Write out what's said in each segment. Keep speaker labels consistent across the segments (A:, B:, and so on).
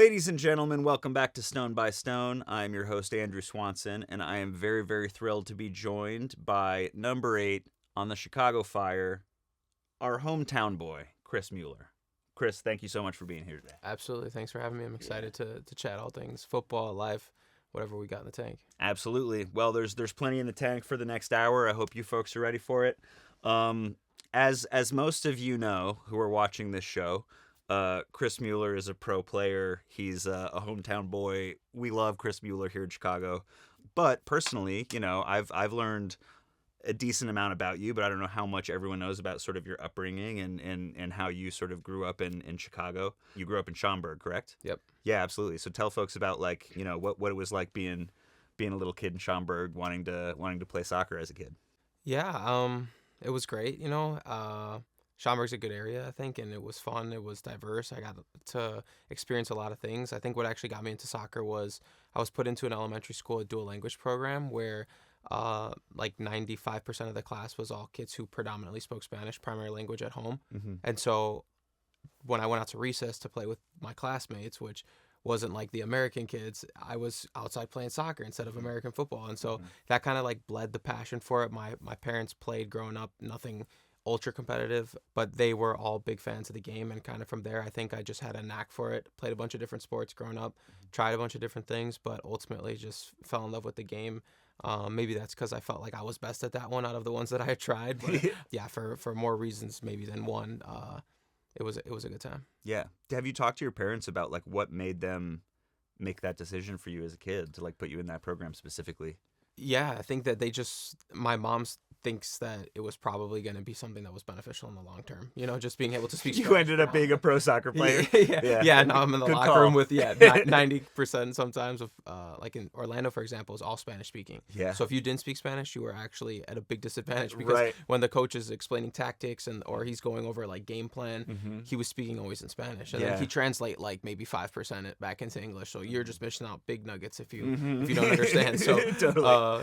A: Ladies and gentlemen, welcome back to Stone by Stone. I'm your host, Andrew Swanson, and I am very, very thrilled to be joined by number 8 on the Chicago Fire, our hometown boy, Chris Mueller. Chris, thank you so much for being here today.
B: Absolutely. Thanks for having me. I'm excited to chat all things football, life, whatever we got in the tank.
A: Absolutely. Well, there's plenty in the tank for the next hour. I hope you folks are ready for it. As most of you know who are watching this show, Chris Mueller is a pro player. He's a hometown boy. We love Chris Mueller here in Chicago. But personally, I've learned a decent amount about you, but I don't know how much everyone knows about sort of your upbringing and how you sort of grew up in Chicago. You grew up in Schaumburg, correct?
B: Yep.
A: Yeah, absolutely. So tell folks about what it was like being a little kid in Schaumburg, wanting to play soccer as a kid.
B: Yeah, it was great. Schaumburg's a good area, I think, and it was fun. It was diverse. I got to experience a lot of things. I think what actually got me into soccer was I was put into an elementary school, a dual language program where like 95% of the class was all kids who predominantly spoke Spanish, primary language at home.
A: Mm-hmm.
B: And so when I went out to recess to play with my classmates, which wasn't like the American kids, I was outside playing soccer instead of American football. And so that kind of like bled the passion for it. My parents played growing up, nothing ultra competitive, but they were all big fans of the game. And kind of from there, I think I just had a knack for it. Played a bunch of different sports growing up, tried a bunch of different things, but ultimately just fell in love with the game. Maybe that's because I felt like I was best at that one out of the ones that I had tried. But yeah, for more reasons maybe than one, it was a good time.
A: Yeah. Have you talked to your parents about like what made them make that decision for you as a kid to like put you in that program specifically?
B: Yeah, I think that my mom thinks that it was probably going to be something that was beneficial in the long term. Just being able to speak
A: You
B: Spanish.
A: ended up being a pro soccer player.
B: Yeah. Now I'm in the
A: Good
B: locker
A: call.
B: room with 90% sometimes of like in Orlando, for example, is all Spanish speaking.
A: Yeah.
B: So if you didn't speak Spanish, you were actually at a big disadvantage because
A: Right.
B: when the coach is explaining tactics or he's going over like game plan, he was speaking always in Spanish, and then he translate like maybe 5% it back into English. So you're just missing out big nuggets if you don't understand. So
A: Totally.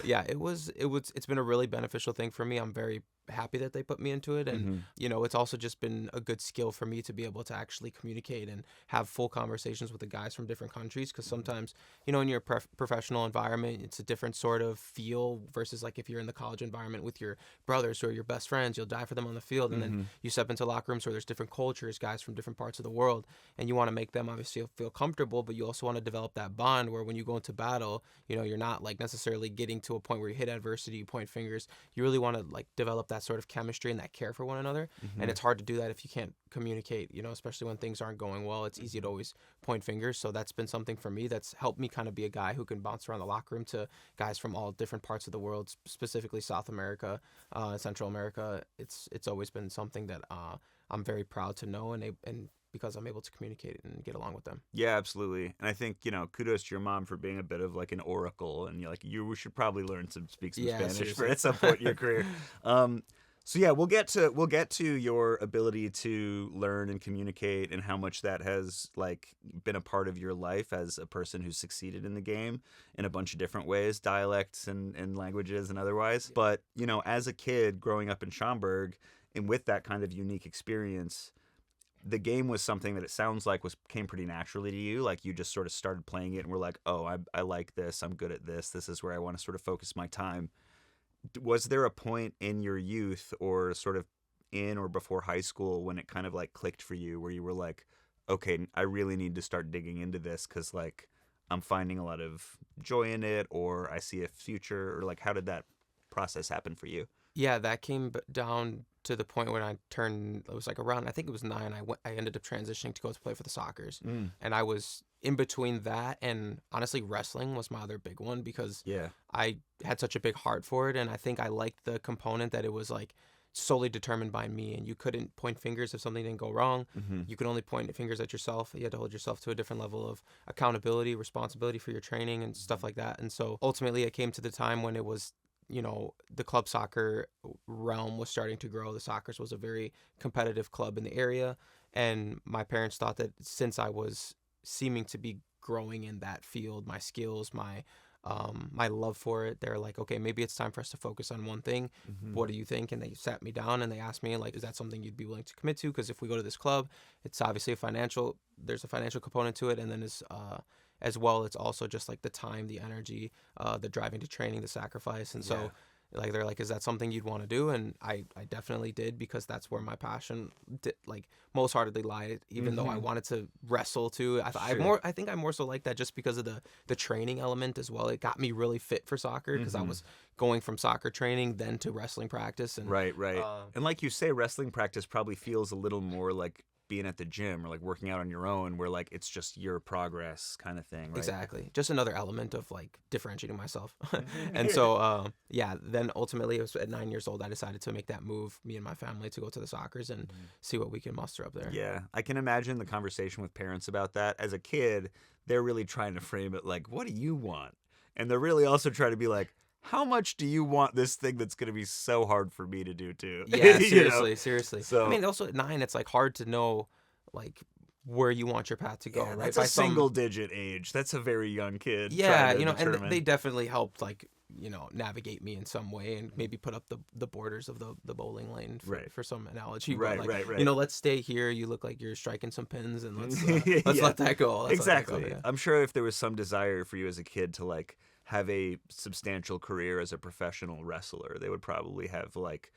B: it's been a really beneficial thing for me. I'm very happy that they put me into it, and it's also just been a good skill for me to be able to actually communicate and have full conversations with the guys from different countries, because sometimes in your professional environment it's a different sort of feel versus like if you're in the college environment with your brothers or your best friends, you'll die for them on the field, and then you step into locker rooms where there's different cultures, guys from different parts of the world, and you want to make them obviously feel comfortable, but you also want to develop that bond where when you go into battle, you're not like necessarily getting to a point where you hit adversity, you point fingers. You really want to like develop that sort of chemistry and that care for one another. And it's hard to do that if you can't communicate, especially when things aren't going well. It's easy to always point fingers. So that's been something for me that's helped me kind of be a guy who can bounce around the locker room to guys from all different parts of the world, specifically South America, Central America. It's always been something that I'm very proud to know, and because I'm able to communicate and get along with them.
A: Yeah, absolutely. And I think, kudos to your mom for being a bit of like an oracle, and you should probably learn to speak some Spanish
B: seriously.
A: at some point in your career. So yeah, we'll get to your ability to learn and communicate and how much that has like been a part of your life as a person who's succeeded in the game in a bunch of different ways, dialects and languages and otherwise. But, as a kid growing up in Schaumburg and with that kind of unique experience, the game was something that it sounds like came pretty naturally to you. Like you just sort of started playing it and were like, oh, I like this. I'm good at this. This is where I want to sort of focus my time. Was there a point in your youth or sort of in or before high school when it kind of like clicked for you where you were like, okay, I really need to start digging into this because like I'm finding a lot of joy in it, or I see a future, or like how did that process happen for you?
B: Yeah, that came down to the point when I turned, it was like around, I think it was 9, I ended up transitioning to go to play for the Sockers. And I was in between that and honestly wrestling was my other big one because I had such a big heart for it, and I think I liked the component that it was like solely determined by me, and you couldn't point fingers if something didn't go wrong. You could only point fingers at yourself. You had to hold yourself to a different level of accountability, responsibility for your training and stuff like that. And so ultimately it came to the time when it was, the club soccer realm was starting to grow. The Sockers was a very competitive club in the area, and my parents thought that since I was seeming to be growing in that field, my skills, my my love for it. They're like, okay, maybe it's time for us to focus on one thing. What do you think? And they sat me down and they asked me, like, is that something you'd be willing to commit to? Because if we go to this club, it's obviously there's a financial component to it. And then as well, it's also just like the time, the energy, the driving to training, the sacrifice. And so like, they're like, is that something you'd want to do? And I definitely did, because that's where my passion most heartedly lied, even though I wanted to wrestle too. I think I more so like that just because of the training element as well. It got me really fit for soccer, because I was going from soccer training then to wrestling practice. And
A: Right. And like you say, wrestling practice probably feels a little more like being at the gym or like working out on your own, where like it's just your progress kind of thing, right?
B: Exactly. Just another element of like differentiating myself. And so then ultimately it was at 9 years old I decided to make that move, me and my family, to go to the Soccers and see what we can muster up there.
A: Yeah, I can imagine the conversation with parents about that. As a kid, they're really trying to frame it like, what do you want? And they're really also trying to be like, how much do you want this thing that's going to be so hard for me to do too?
B: Yeah, seriously, seriously.
A: So,
B: I mean, also at 9, it's like hard to know like where you want your path to go, right?
A: That's a single-digit age. That's a very young kid.
B: Yeah, and they definitely helped like, navigate me in some way and maybe put up the borders of the bowling lane for some analogy.
A: Right.
B: Let's stay here. You look like you're striking some pins, and let's let that go.
A: Exactly. I'm sure if there was some desire for you as a kid to like have a substantial career as a professional wrestler, they would probably have like,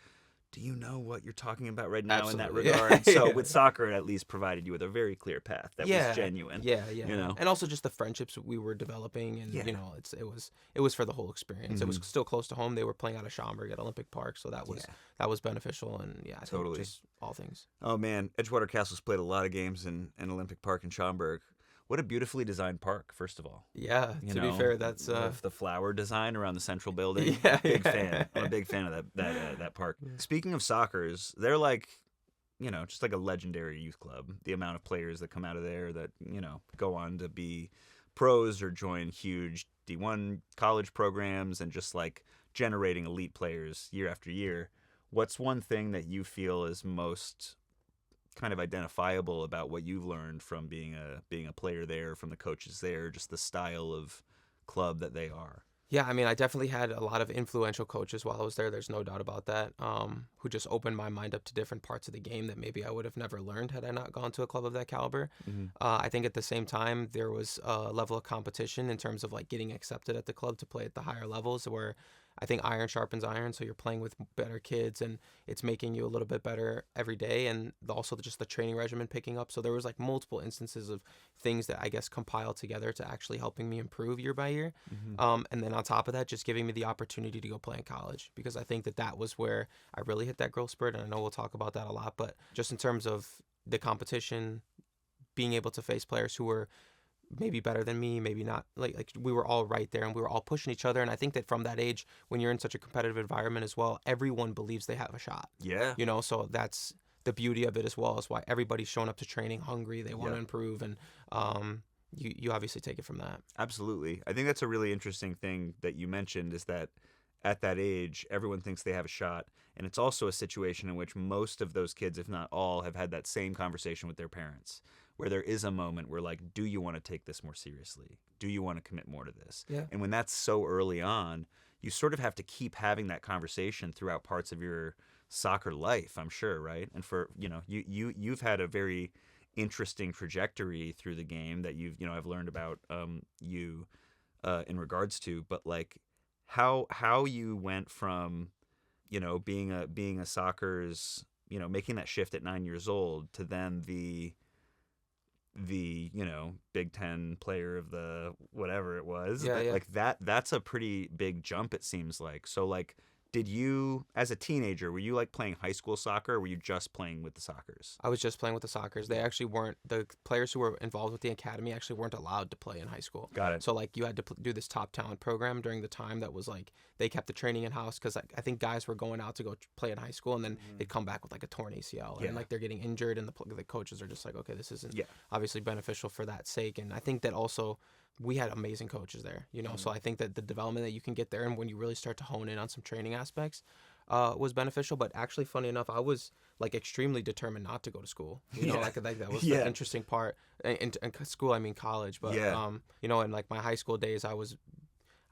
A: do you know what you're talking about right now?
B: Absolutely.
A: In that regard? So with soccer, it at least provided you with a very clear path that was genuine.
B: Yeah. And also just the friendships we were developing, and it was for the whole experience. It was still close to home. They were playing out of Schaumburg at Olympic Park, so that was beneficial. And I think just all things.
A: Oh man, Edgewater Castle's played a lot of games in Olympic Park in Schaumburg. What a beautifully designed park, first of all.
B: Yeah, to be fair, that's
A: the flower design around the central building. Big fan. I'm a big fan of that park. Speaking of Soccers, they're like, just like a legendary youth club. The amount of players that come out of there that, go on to be pros or join huge D1 college programs, and just like generating elite players year after year. What's one thing that you feel is most kind of identifiable about what you've learned from being a player there, from the coaches there, just the style of club that they are?
B: Yeah, I mean, I definitely had a lot of influential coaches while I was there. There's no doubt about that, who just opened my mind up to different parts of the game that maybe I would have never learned had I not gone to a club of that caliber. I think at the same time, there was a level of competition in terms of like getting accepted at the club to play at the higher levels, where I think iron sharpens iron, so you're playing with better kids, and it's making you a little bit better every day, and also just the training regimen picking up. So there was like multiple instances of things that I guess compiled together to actually helping me improve year by year. And then on top of that, just giving me the opportunity to go play in college, because I think that was where I really hit that growth spurt, and I know we'll talk about that a lot, but just in terms of the competition, being able to face players who were maybe better than me, maybe not, like we were all right there and we were all pushing each other. And I think that from that age, when you're in such a competitive environment as well, everyone believes they have a shot.
A: Yeah.
B: So that's the beauty of it as well, is why everybody's showing up to training hungry. They want to improve, and you obviously take it from that.
A: Absolutely. I think that's a really interesting thing that you mentioned, is that at that age, everyone thinks they have a shot. And it's also a situation in which most of those kids, if not all, have had that same conversation with their parents, where there is a moment where like, do you want to take this more seriously? Do you want to commit more to this?
B: Yeah.
A: And when that's so early on, you sort of have to keep having that conversation throughout parts of your soccer life, I'm sure, right? And for, you've had a very interesting trajectory through the game that I've learned about you in regards to, but like how you went from, being a soccer's, making that shift at 9 years old to then the Big Ten player of the whatever it was. Like that's a pretty big jump, it seems like. So like, did you, as a teenager, were you like playing high school soccer, or were you just playing with the Soccers?
B: I was just playing with the Soccers. They actually weren't, the players who were involved with the academy actually weren't allowed to play in high school.
A: Got it.
B: So like you had to do this top talent program during the time that was like, they kept the training in house, because I think guys were going out to go play in high school, and then they'd come back with like a torn ACL, and like they're getting injured, and the coaches are just like, okay, this isn't obviously beneficial for that sake. And I think that also we had amazing coaches there, so I think that the development that you can get there, and when you really start to hone in on some training aspects, was beneficial. But actually, funny enough, I was like extremely determined not to go to school. Like that was the interesting part. In school, I mean college, but in like my high school days,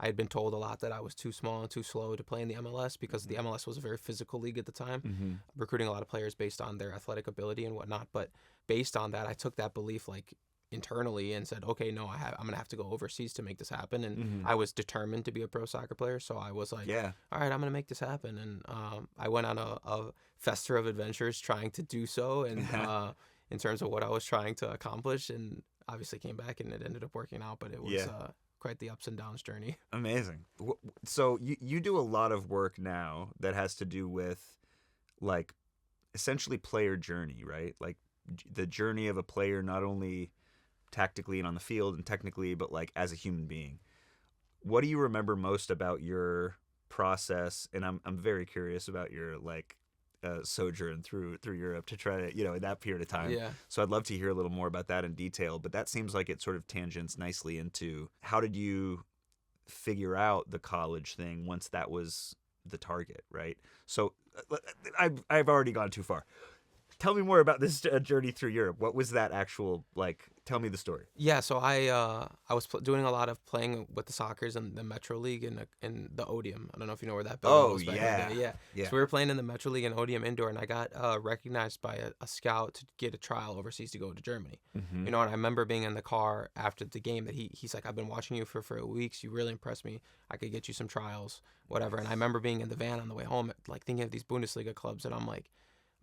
B: I had been told a lot that I was too small and too slow to play in the MLS because the MLS was a very physical league at the time, recruiting a lot of players based on their athletic ability and whatnot. But based on that, I took that belief like internally and said, okay, no, I'm gonna have to go overseas to make this happen. And I was determined to be a pro soccer player, so I was like, all right, I'm gonna make this happen. And I went on a fester of adventures trying to do so, and in terms of what I was trying to accomplish, and obviously came back and it ended up working out. But it was quite the ups and downs journey.
A: Amazing. So you do a lot of work now that has to do with like essentially player journey, right? Like the journey of a player, not only tactically and on the field and technically, but like as a human being. What do you remember most about your process? And I'm very curious about your like sojourn through Europe to try to, in that period of time.
B: Yeah.
A: So I'd love to hear a little more about that in detail, but that seems like it sort of tangents nicely into how did you figure out the college thing once that was the target, right? So I've already gone too far. Tell me more about this journey through Europe. What was that actual, like, tell me the story.
B: Yeah, so I was doing a lot of playing with the Soccers in the Metro League in the Odeum. I don't know if you know where that building was back in the day. Yeah. So we were playing in the Metro League in Odeum Indoor, and I got recognized by a scout to get a trial overseas to go to Germany. And I remember being in the car after the game that he's like, I've been watching you for weeks. You really impressed me. I could get you some trials, whatever. And I remember being in the van on the way home, like thinking of these Bundesliga clubs, and I'm like,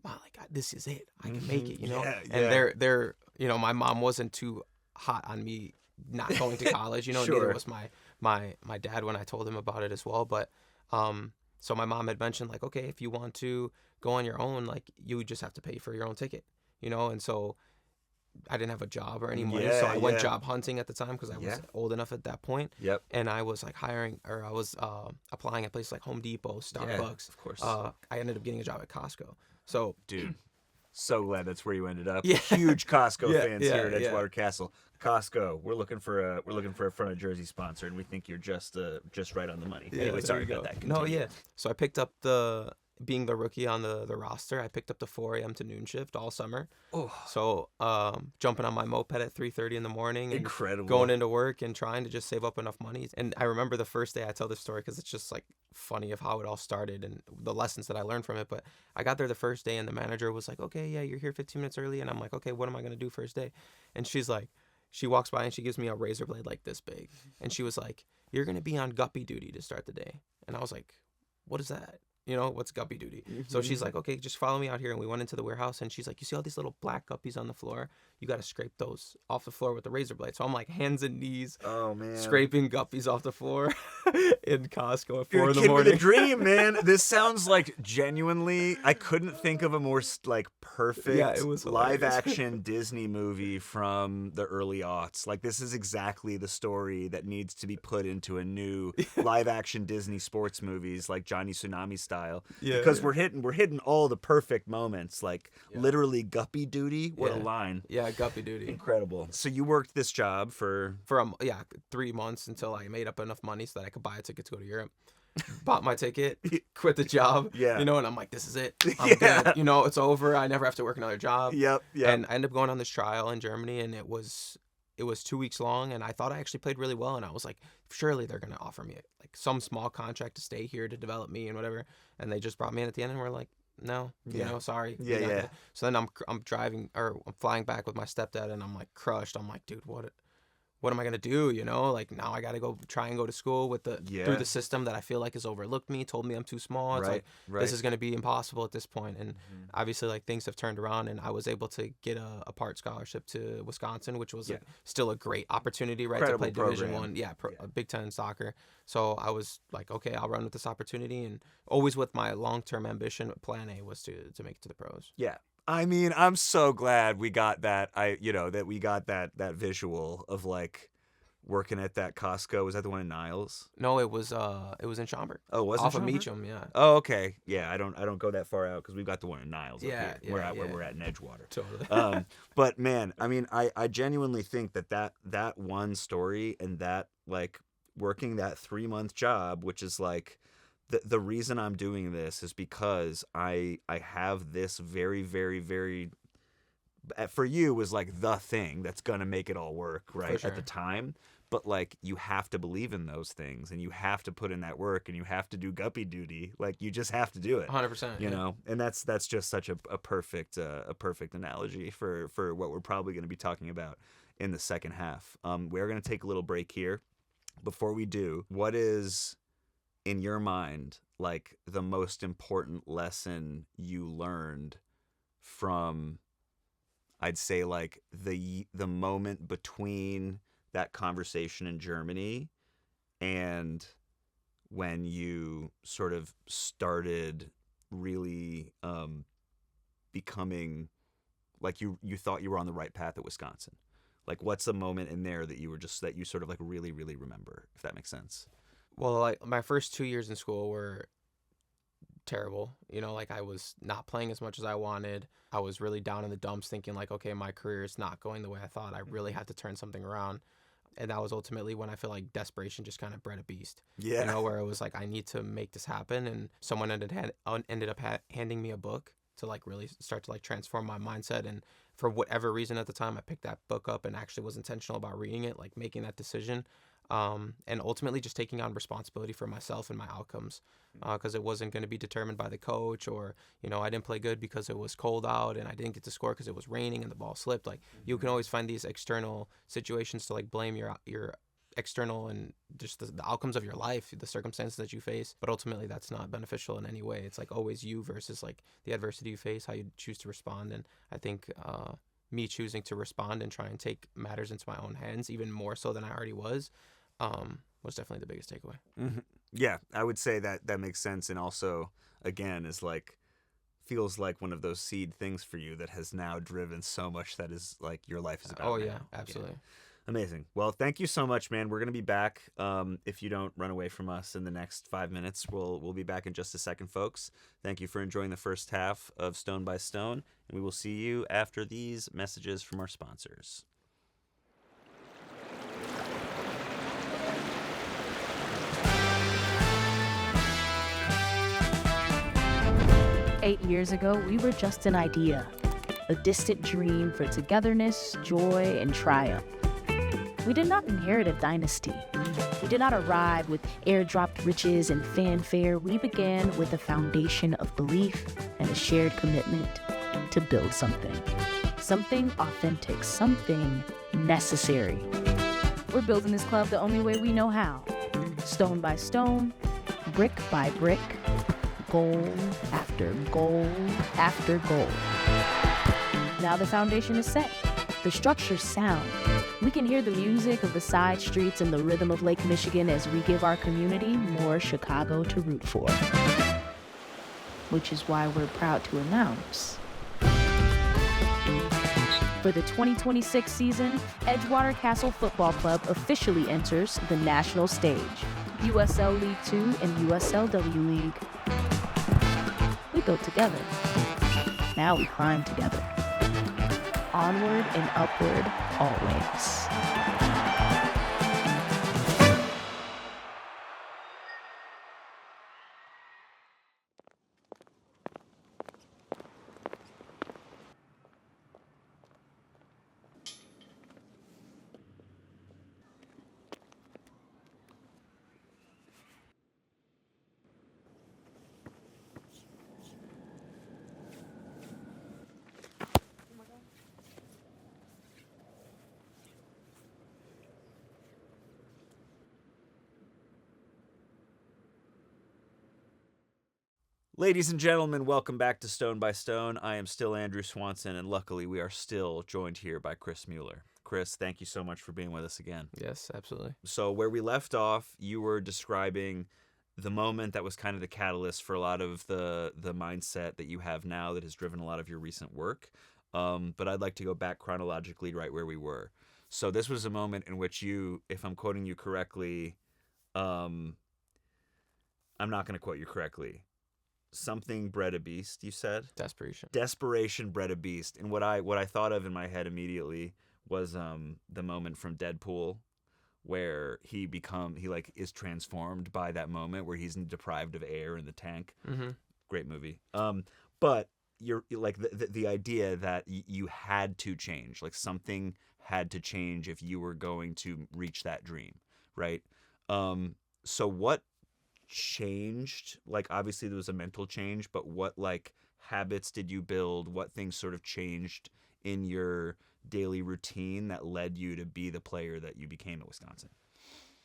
B: wow, like this is it. I can make it, And they're my mom wasn't too hot on me not going to college,
A: Sure.
B: Neither was my dad when I told him about it as well. But so my mom had mentioned like, okay, if you want to go on your own, like you just have to pay for your own ticket, and so I didn't have a job or any money, so I went job hunting at the time because I was old enough at that point.
A: Yep.
B: And I was like applying at places like Home Depot, Starbucks.
A: Of course.
B: I ended up getting a job at Costco. So,
A: dude, so glad that's where you ended up.
B: Yeah.
A: Huge Costco fans here at
B: yeah.
A: Edgewater Castle. Costco, we're looking for a front of jersey sponsor, and we think you're just right on the money.
B: Yeah,
A: anyway, sorry about that. Continue.
B: No, yeah. So I picked up being the rookie on the roster, I picked up the 4 a.m. to noon shift all summer.
A: Oh.
B: So jumping on my moped at 3:30 in the morning, and
A: incredible,
B: going into work and trying to just save up enough money. And I remember the first day I tell this story because it's just like funny of how it all started and the lessons that I learned from it. But I got there the first day, and the manager was like, "Okay, yeah, you're here 15 minutes early," and I'm like, "Okay, what am I gonna do first day?" And she's like, she walks by and she gives me a razor blade like this big, and she was like, "You're gonna be on guppy duty to start the day." And I was like, "What is that? What's guppy duty?" So she's like, "Okay, just follow me out here." And we went into the warehouse, and she's like, "You see all these little black guppies on the floor? You got to scrape those off the floor with the razor blade." So I'm like hands and knees, scraping guppies off the floor in Costco at 4 in the morning.
A: With a dream, man. This sounds like genuinely, I couldn't think of a more like perfect live action Disney movie from the early aughts. Like this is exactly the story that needs to be put into a new live action Disney sports movies like Johnny Tsunami style. Because we're hitting all the perfect moments, like literally guppy duty. What a line.
B: Yeah, guppy duty.
A: Incredible. So you worked this job for
B: 3 months until I made up enough money so that I could buy a ticket to go to Europe. Bought my ticket, quit the job, and I'm like, this is it. I'm good. It's over. I never have to work another job.
A: Yep.
B: And I ended up going on this trial in Germany, and it was 2 weeks long, and I thought I actually played really well, and I was like, surely they're going to offer me like some small contract to stay here to develop me and whatever. And they just brought me in at the end, and we're like, no, sorry.
A: Yeah.
B: So then I'm flying back with my stepdad, and I'm like crushed. I'm like, dude, what am I gonna do? Like now I gotta go try and go to school through the system that I feel like has overlooked me, told me I'm too small. It's this is gonna be impossible at this point. And obviously like things have turned around, and I was able to get a part scholarship to Wisconsin, which was still a great opportunity, right?
A: Incredible
B: to play Division
A: program.
B: I, Big Ten soccer. So I was like, okay, I'll run with this opportunity, and always with my long-term ambition, plan A was to make it to the pros.
A: Yeah. I mean, I'm so glad we got that. That we got that visual of like working at that Costco. Was that the one in Niles?
B: No, it was in Schaumburg.
A: Oh, was it
B: off
A: Schaumburg?
B: of Meacham? Yeah.
A: Oh, okay. Yeah, I don't go that far out because we've got the one in Niles.
B: Yeah,
A: up here, where we're at in Edgewater.
B: Totally.
A: But man, I mean, I genuinely think that one story and that like working that 3-month job, which is like. The reason I'm doing this is because I have this very, very, very, for you was like the thing that's going to make it all work, right?
B: Sure.
A: At the time. but like you have to believe in those things, and you have to put in that work, and you have to do guppy duty. Like you just have to do it.
B: 100%.
A: You know, and that's just such a perfect analogy for what we're probably going to be talking about in the second half. We're going to take a little break here. Before we do, what is in your mind like the most important lesson you learned from, I'd say, like the moment between that conversation in Germany and when you sort of started really becoming like you thought you were on the right path at Wisconsin? Like, what's the moment in there that you sort of like really, really remember, if that makes sense?
B: Well, like my first 2 years in school were terrible. You know, like I was not playing as much as I wanted. I was really down in the dumps thinking like, okay, my career is not going the way I thought. I really had to turn something around. And that was ultimately when I feel like desperation just kind of bred a beast.
A: Yeah.
B: You know, where it was like, I need to make this happen. And someone ended up handing me a book to like really start to like transform my mindset. And for whatever reason at the time, I picked that book up and actually was intentional about reading it, like making that decision. And ultimately just taking on responsibility for myself and my outcomes, because it wasn't going to be determined by the coach, or, you know, I didn't play good because it was cold out and I didn't get to score because it was raining and the ball slipped. Like you can always find these external situations to like blame your external and just the outcomes of your life, the circumstances that you face. But ultimately that's not beneficial in any way. It's like always you versus like the adversity you face, how you choose to respond. And I think, me choosing to respond and try and take matters into my own hands, even more so than I already was definitely the biggest takeaway.
A: Mm-hmm. Yeah, I would say that makes sense, and also, again, is like feels like one of those seed things for you that has now driven so much that is like your life is about.
B: Oh
A: now.
B: yeah, absolutely.
A: Yeah. Amazing. Well, thank you so much, man. We're gonna be back. If you don't run away from us in the next 5 minutes, we'll be back in just a second, folks. Thank you for enjoying the first half of Stone by Stone, and we will see you after these messages from our sponsors.
C: 8 years ago, we were just an idea, a distant dream for togetherness, joy, and triumph. We did not inherit a dynasty. We did not arrive with airdropped riches and fanfare. We began with a foundation of belief and a shared commitment to build something authentic, something necessary. We're building this club the only way we know how. Stone by stone, brick by brick, goal after goal after goal. Now the foundation is set. The structure's sound. We can hear the music of the side streets and the rhythm of Lake Michigan as we give our community more Chicago to root for. Which is why we're proud to announce, for the 2026 season, Edgewater Castle Football Club officially enters the national stage, USL League 2 and USLW League. We built together. Now we climb together. Onward and upward, always.
A: Ladies and gentlemen, welcome back to Stone by Stone. I am still Andrew Swanson, and luckily we are still joined here by Chris Mueller. Chris, thank you so much for being with us again.
B: Yes, absolutely.
A: So where we left off, you were describing the moment that was kind of the catalyst for a lot of the mindset that you have now that has driven a lot of your recent work. But I'd like to go back chronologically right where we were. So this was a moment in which you, if I'm quoting you correctly, I'm not going to quote you correctly. Something bred a beast, you said? Desperation bred a beast. And what I thought of in my head immediately was the moment from Deadpool where he is transformed by that moment where he's deprived of air in the tank.
B: Mm-hmm.
A: Great movie. But you're like the idea that you had to change, like something had to change if you were going to reach that dream, right? So what changed? Like obviously there was a mental change, but what like habits did you build? What things sort of changed in your daily routine that led you to be the player that you became at Wisconsin?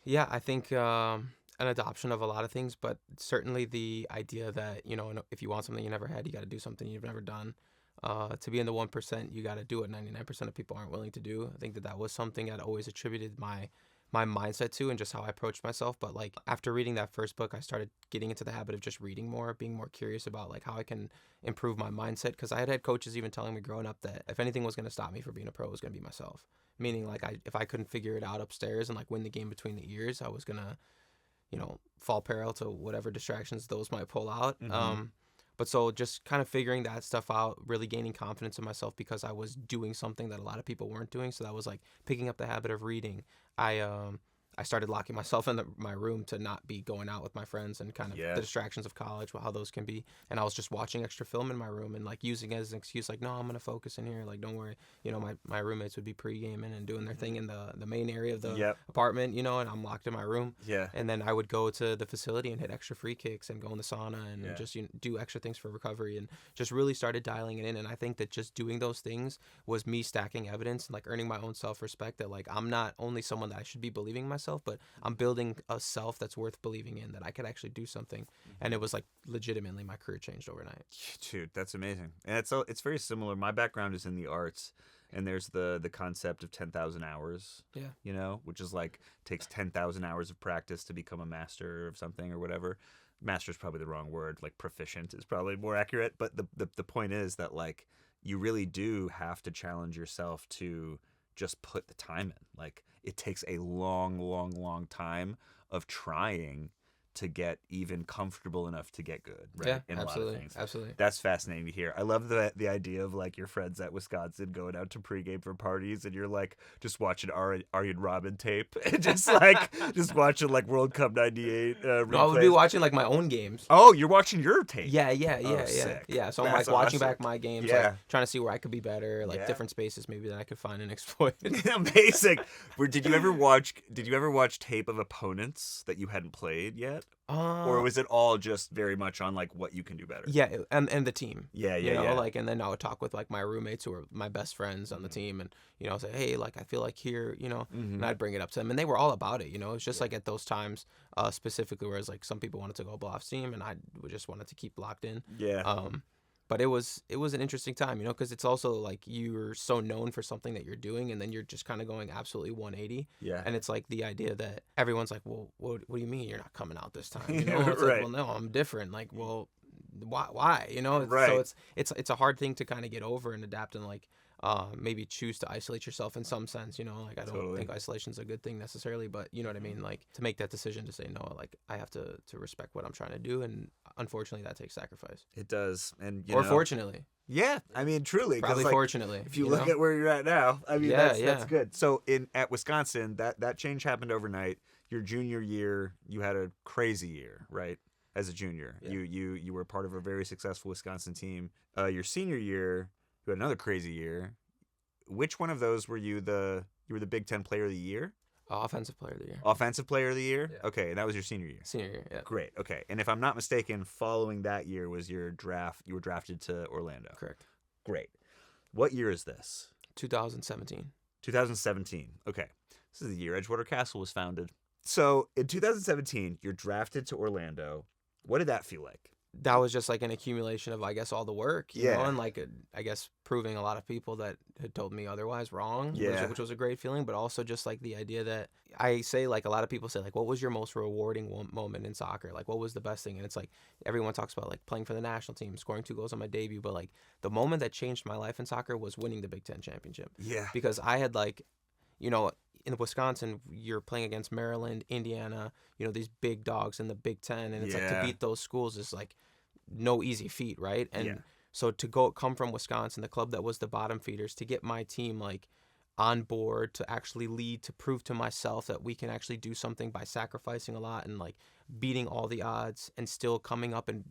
B: Yeah, I think an adoption of a lot of things, but certainly the idea that, you know, if you want something you never had, you got to do something you've never done. To be in the 1%, you got to do what 99% of people aren't willing to do. I think that was something I'd always attributed my mindset to and just how I approached myself. But like after reading that first book, I started getting into the habit of just reading more, being more curious about like how I can improve my mindset. Because I had coaches even telling me growing up that if anything was going to stop me from being a pro, it was going to be myself. Meaning like if I couldn't figure it out upstairs and like win the game between the ears, I was going to, you know, fall parallel to whatever distractions those might pull out. But so just kind of figuring that stuff out, really gaining confidence in myself because I was doing something that a lot of people weren't doing. So that was like picking up the habit of reading. I started locking myself in my room to not be going out with my friends and kind of the distractions of college, how those can be. And I was just watching extra film in my room and like using it as an excuse, like, no, I'm going to focus in here. Like, don't worry. You know, my roommates would be pre-gaming and doing their thing in the main area of the apartment, you know, and I'm locked in my room.
A: Yeah.
B: And then I would go to the facility and hit extra free kicks and go in the sauna and just do extra things for recovery and just really started dialing it in. And I think that just doing those things was me stacking evidence and like earning my own self-respect that like I'm not only someone that I should be believing in myself, but I'm building a self that's worth believing in, that I could actually do something. And it was like legitimately my career changed overnight.
A: Dude, that's amazing. And it's very similar. My background is in the arts, and there's the concept of 10,000 hours. Yeah. You know, which is like takes 10,000 hours of practice to become a master of something or whatever. Master is probably the wrong word. Like proficient is probably more accurate. But the point is that like you really do have to challenge yourself to just put the time in. Like it takes a long time of trying to get even comfortable enough to get good, right?
B: Yeah,
A: in
B: absolutely,
A: a lot of things.
B: absolutely.
A: That's fascinating to hear. I love the idea of like your friends at Wisconsin going out to pregame for parties, and you're like just watching Arjen Robben tape, and just watching like World Cup '98.
B: No, I would be watching like my own games.
A: Oh, you're watching your tape.
B: Yeah.
A: Sick.
B: Yeah. So I'm
A: That's
B: like watching
A: awesome.
B: back my games, like trying to see where I could be better, like different spaces maybe that I could find and exploit.
A: Amazing. Did you ever watch tape of opponents that you hadn't played yet? Or was it all just very much on like what you can do better?
B: Yeah, and the team.
A: Yeah.
B: Like, and then I would talk with like my roommates who are my best friends on the team, and you know, say, hey, like I feel like here, you know, and I'd bring it up to them, and they were all about it. You know, it's just like at those times, specifically, whereas like some people wanted to go off steam, and I just wanted to keep locked in.
A: Yeah.
B: But it was an interesting time, you know, because it's also like you're so known for something that you're doing, and then you're just kind of going absolutely 180. Yeah. And it's like the idea that everyone's like, well, what do you mean you're not coming out this time? You know, it's
A: right.
B: like, well, no, I'm different. Like, well, why? You know,
A: right.
B: So it's a hard thing to kind of get over and adapt and like maybe choose to isolate yourself in some sense, you know, like I don't think isolation's a good thing necessarily, but you know what I mean? Like to make that decision to say, no, like I have to respect what I'm trying to do. And unfortunately that takes sacrifice.
A: It does. And
B: fortunately.
A: Yeah. I mean, truly.
B: Probably
A: like,
B: fortunately.
A: If you look at where you're at now, I mean, that's good. So at Wisconsin, that change happened overnight. Your junior year, you had a crazy year, right? As a junior, you were part of a very successful Wisconsin team. Your senior year, you had another crazy year. Which one of those were you the Big Ten Player of the Year?
B: Offensive Player of the Year.
A: Offensive Player of the Year?
B: Yeah.
A: Okay, and that was your senior year.
B: Senior year, yeah.
A: Great. Okay, and if I'm not mistaken, following that year was your draft. You were drafted to Orlando.
B: Correct.
A: Great. What year is this?
B: 2017.
A: 2017. Okay, this is the year Edgewater Castle was founded. So in 2017, you're drafted to Orlando. What did that feel like?
B: That was just like an accumulation of, I guess, all the work, you know, and like, I guess, proving a lot of people that had told me otherwise wrong, which was a great feeling, but also just like the idea that I say, like a lot of people say, like, what was your most rewarding moment in soccer? Like, what was the best thing? And it's like, everyone talks about like playing for the national team, scoring 2 goals on my debut, but like the moment that changed my life in soccer was winning the Big Ten championship. Yeah. Because I had like, you know, in Wisconsin, you're playing against Maryland, Indiana, you know, these big dogs in the Big Ten, and it's like to beat those schools is like no easy feat, right? And so to come from Wisconsin, the club that was the bottom feeders, to get my team like on board, to actually lead, to prove to myself that we can actually do something by sacrificing a lot and like beating all the odds and still coming up, and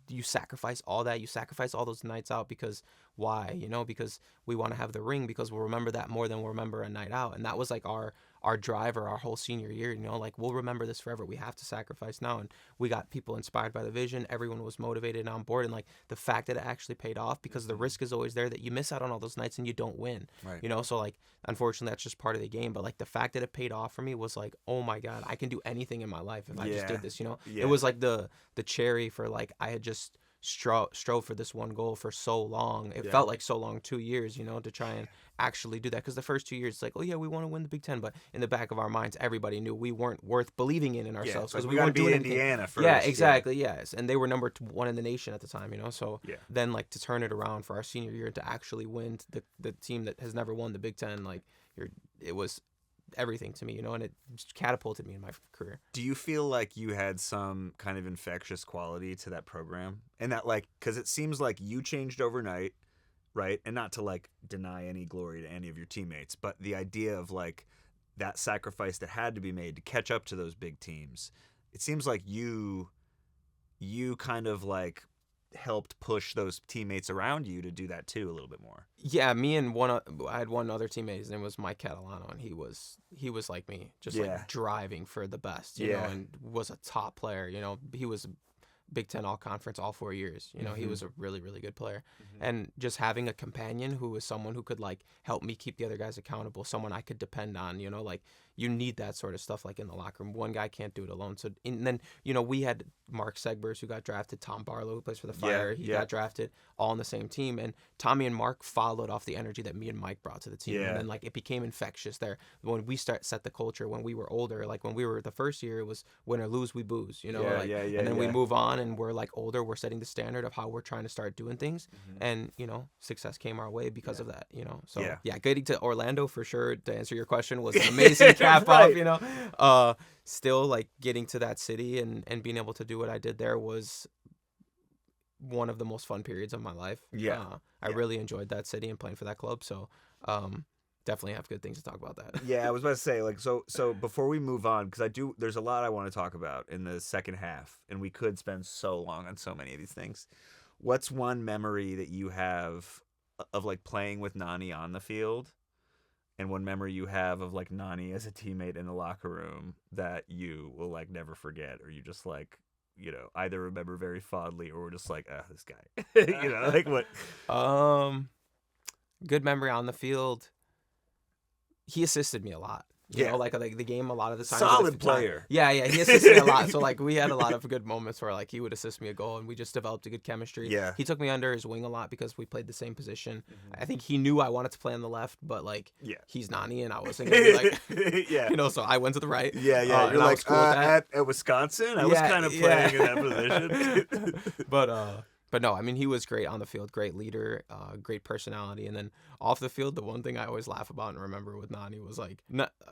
B: you sacrifice all that. You sacrifice all those nights out because why? Because we want to have the ring, because we'll remember that more than we'll remember a night out. And that was like our driver our whole senior year, like we'll remember this forever. We have to sacrifice now. And we got people inspired by the vision. Everyone was motivated and on board. And like the fact that it actually paid off, because the risk is always there that you miss out on all those nights and you don't win,
A: right.
B: So like, unfortunately that's just part of the game. But like the fact that it paid off for me was like, oh my God, I can do anything in my life if I just did this, It was like the cherry for like, I had just strove for this one goal for so long. It felt like so long, 2 years, to try and actually do that. Because the first 2 years, it's like, oh yeah, we want to win the Big Ten, but in the back of our minds, everybody knew we weren't worth believing in ourselves, because
A: we
B: weren't
A: doing
B: doing
A: Indiana first.
B: Yeah, exactly. Yes, and they were number 1 in the nation at the time, So then like to turn it around for our senior year to actually win the team that has never won the Big Ten, like it was everything to me, and it just catapulted me in my career.
A: Do you feel like you had some kind of infectious quality to that program? And that, like, because it seems like you changed overnight, right? And not to like deny any glory to any of your teammates, but the idea of like that sacrifice that had to be made to catch up to those big teams, it seems like you kind of like helped push those teammates around you to do that too a little bit more.
B: Yeah, me and I had one other teammate. His name was Mike Catalano, and he was like me, just like driving for the best, you know, and was a top player. He was Big Ten All Conference all 4 years. He was a really, really good player. And just having a companion who was someone who could like help me keep the other guys accountable, someone I could depend on, like you need that sort of stuff like in the locker room. One guy can't do it alone. So and then, we had Mark Segbers who got drafted, Tom Barlow who plays for the Fire. He got drafted all on the same team. And Tommy and Mark followed off the energy that me and Mike brought to the team. And then like it became infectious there. When we set the culture, when we were older, like when we were the first year, it was win or lose, we booze, and then we move on and we're like older, we're setting the standard of how we're trying to start doing things. And, success came our way because of that, So getting to Orlando for sure, to answer your question, was an amazing cap off, still like getting to that city and being able to do what I did there was one of the most fun periods of my life. I really enjoyed that city and playing for that club. So, definitely have good things to talk about that.
A: Yeah, I was about to say, like, so before we move on, because there's a lot I want to talk about in the second half, and we could spend so long on so many of these things. What's one memory that you have of like playing with Nani on the field, and one memory you have of like Nani as a teammate in the locker room that you will like never forget, or you just like, either remember very fondly or just like, this guy, like what?
B: Good memory on the field. He assisted me a lot. You know, like the game a lot of the time.
A: Solid player.
B: Yeah, he assisted me a lot. So like we had a lot of good moments where like he would assist me a goal and we just developed a good chemistry.
A: Yeah.
B: He took me under his wing a lot because we played the same position. I think he knew I wanted to play on the left, but like he's Nani and I wasn't gonna be like so I went to the right.
A: You're like cool at Wisconsin. I was kind of playing in that position.
B: But no, I mean, he was great on the field, great leader, great personality. And then off the field, the one thing I always laugh about and remember with Nani was like,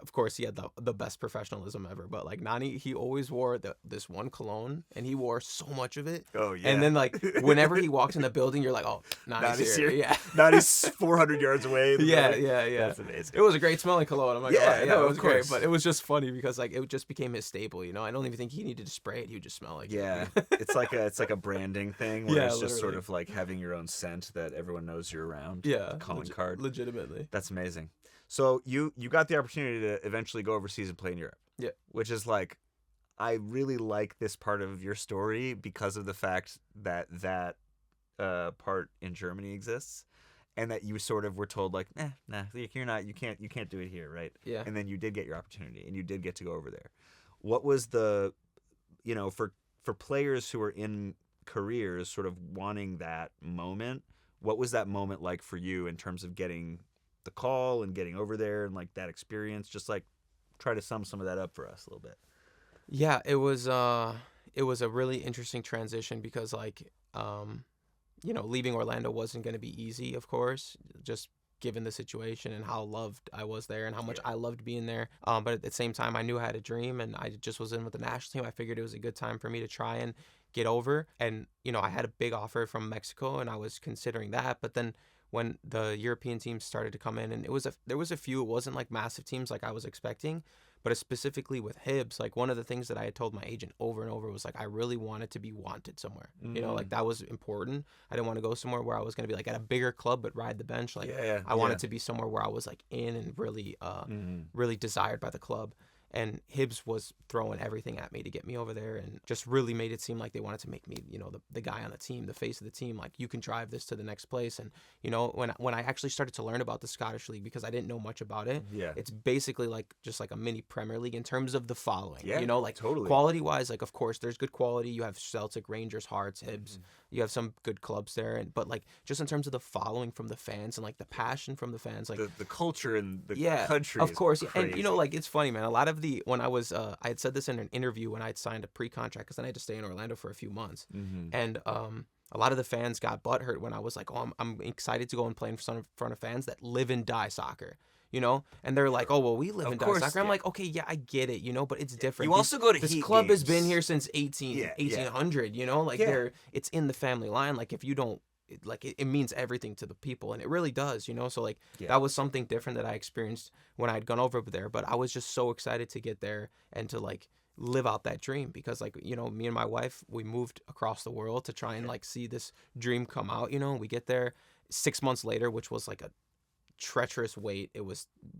B: of course, he had the best professionalism ever. But like Nani, he always wore this one cologne and he wore so much of it.
A: Oh, yeah.
B: And then like whenever he walked in the building, you're like, oh, Nani's here. Yeah.
A: Nani's 400 yards away.
B: Yeah.
A: That's amazing.
B: It was a great smelling cologne. I'm like, it was
A: course.
B: great. But it was just funny because like it just became his staple. I don't even think he needed to spray it. He would just smell like it.
A: It's like a branding thing where it's just sort of like having your own scent that everyone knows you're around.
B: Yeah.
A: A calling card.
B: Legitimately.
A: That's amazing. So you got the opportunity to eventually go overseas and play in Europe.
B: Yeah.
A: Which is like, I really like this part of your story because of the fact that part in Germany exists, and that you sort of were told like, you can't do it here, right?
B: Yeah.
A: And then you did get your opportunity and you did get to go over there. What was the, for players who are in careers sort of wanting that moment, what was that moment like for you in terms of getting the call and getting over there and like that experience? Just like try to sum some of that up for us a little bit.
B: Yeah, it was a really interesting transition because like leaving Orlando wasn't going to be easy, of course, just given the situation and how loved I was there and how much I loved being there. But at the same time, I knew I had a dream and I just was in with the national team. I figured it was a good time for me to try and get over. And, I had a big offer from Mexico and I was considering that. But then when the European teams started to come in, and there was a few, it wasn't like massive teams like I was expecting, But specifically with Hibs, like one of the things that I had told my agent over and over was like I really wanted to be wanted somewhere. You know, like that was important. I didn't want to go somewhere where I was going to be like at a bigger club but ride the bench. Like I wanted to be somewhere where I was like in and really really desired by the club. And Hibs was throwing everything at me to get me over there, and just really made it seem like they wanted to make me, you know, the guy on the team, the face of the team. Like, you can drive this to the next place. And, you know, when I actually started to learn about the Scottish League, because I didn't know much about it, it's basically like just like a mini Premier League in terms of the following. You know, like quality-wise, like, of course, there's good quality. You have Celtic, Rangers, Hearts, Hibs. You have some good clubs there, but like just in terms of the following from the fans and like the passion from the fans, like
A: the culture in the country,
B: of course,
A: is crazy.
B: And you know, like it's funny, man. A lot of when I was, I had said this in an interview when I had signed a pre-contract, because then I had to stay in Orlando for a few months, and a lot of the fans got butthurt when I was like, oh, I'm excited to go and play in front of fans that live and die soccer. You know, and they're like, oh, well, we live and die soccer. I'm like, okay, yeah, I get it, you know, but it's different.
A: You also go to
B: this
A: Heat
B: club
A: games.
B: has been here since 1800, you know, like it's in the family line. Like if you don't, like it means everything to the people, and it really does, you know. So like that was something different that I experienced when I had gone over there. But I was just so excited to get there and to like live out that dream, because like, you know, me and my wife, we moved across the world to try and like see this dream come out, you know. We get there 6 months later, which was like a treacherous wait.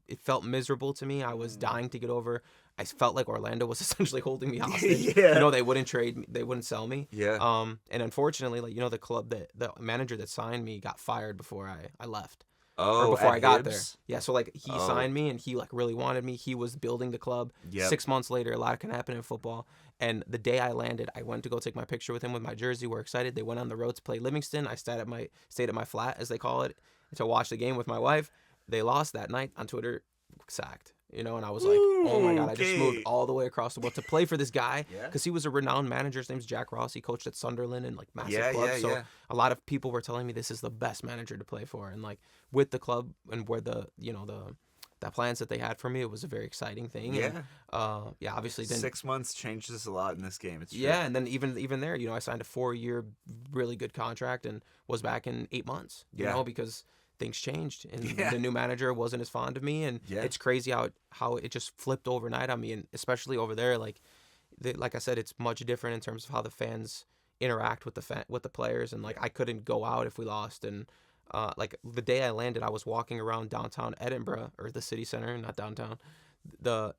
B: It felt miserable to me. I was dying to get over. I felt like Orlando was essentially holding me hostage. You know, they wouldn't trade me, they wouldn't sell me. And unfortunately, like, you know, the manager that signed me got fired before I left. Or before I got there. Yeah, so like he signed me, and he like really wanted me. He was building the club. 6 months later, a lot can happen in football. And the day I landed, I went to go take my picture with him with my jersey. We're excited. They went on the road to play Livingston. I stayed at my flat, as they call it, to watch the game with my wife. They lost that night. On Twitter, sacked. You know, and I was like, oh my God, I just moved all the way across the world to play for this guy, because he was a renowned manager. His name's Jack Ross. He coached at Sunderland and like massive clubs. So a lot of people were telling me this is the best manager to play for. And like with the club and where the plans that they had for me, it was a very exciting thing. And, obviously
A: 6 months changes a lot in this game. It's true.
B: And then even there, you know, I signed a 4-year really good contract and was back in 8 months. You know, because things changed, and the new manager wasn't as fond of me, and it's crazy how it just flipped overnight on me. And especially over there, like I said, it's much different in terms of how the fans interact with the players. And like I couldn't go out if we lost. And like the day I landed, I was walking around downtown Edinburgh, or the city center, not downtown,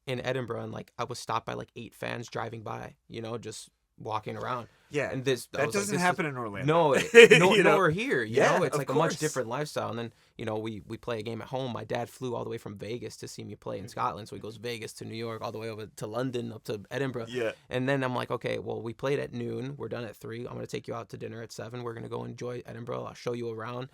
B: in Edinburgh, and like I was stopped by like 8 fans driving by, you know, just walking around.
A: And that doesn't happen in Orlando.
B: No, nowhere here. You know, it's like a much
A: course.
B: different lifestyle. And then, you know, we play a game at home. My dad flew all the way from Vegas to see me play in Scotland. So he goes Vegas to New York, all the way over to London, up to Edinburgh. And then I'm like, okay, well, we played at noon. We're done at 3. I'm going to take you out to dinner at 7. We're going to go enjoy Edinburgh. I'll show you around.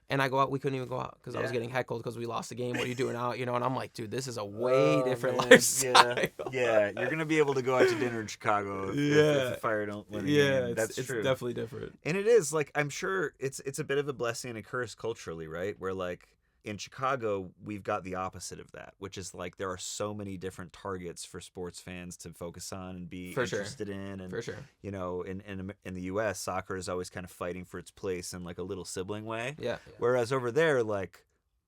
B: And I go out, we couldn't even go out because I was getting heckled because we lost the game. What are you doing out? You know, and I'm like, dude, this is a way different lifestyle.
A: You're going to be able to go out to dinner in Chicago if the Fire don't win the game. That's true.
B: It's definitely different.
A: And it is, like, I'm sure it's a bit of a blessing and a curse culturally, right? Where, like, in Chicago, we've got the opposite of that, which is, like, there are so many different targets for sports fans to focus on and be interested in. And, you know, in the U.S., soccer is always kind of fighting for its place in, like, a little sibling way. Whereas over there, like,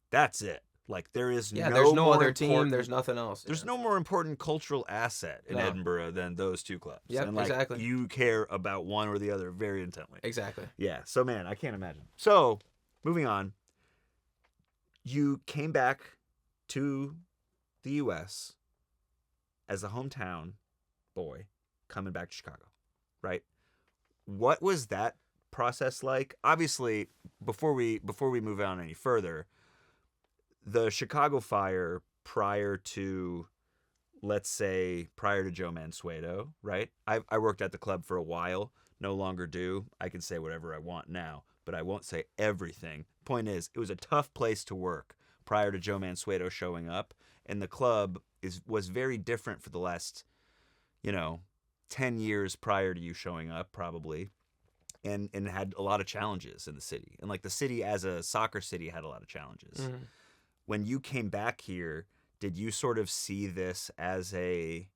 A: that's it. Like, there's
B: no other team. There's nothing else.
A: There's no more important cultural asset in Edinburgh than those 2 clubs. And, like,
B: exactly.
A: You care about one or the other very intently.
B: Exactly.
A: Yeah. So, man, I can't imagine. So, moving on. You came back to the U.S. as a hometown boy coming back to Chicago, right? What was that process like? Obviously, before we move on any further, the Chicago Fire prior to Joe Mansueto, right? I worked at the club for a while, no longer do. I can say whatever I want now, but I won't say everything. Point is, it was a tough place to work prior to Joe Mansueto showing up, and the club was very different for the last, 10 years prior to you showing up, probably, and had a lot of challenges in the city. And like the city as a soccer city had a lot of challenges. Mm-hmm. When you came back here, did you sort of see this as a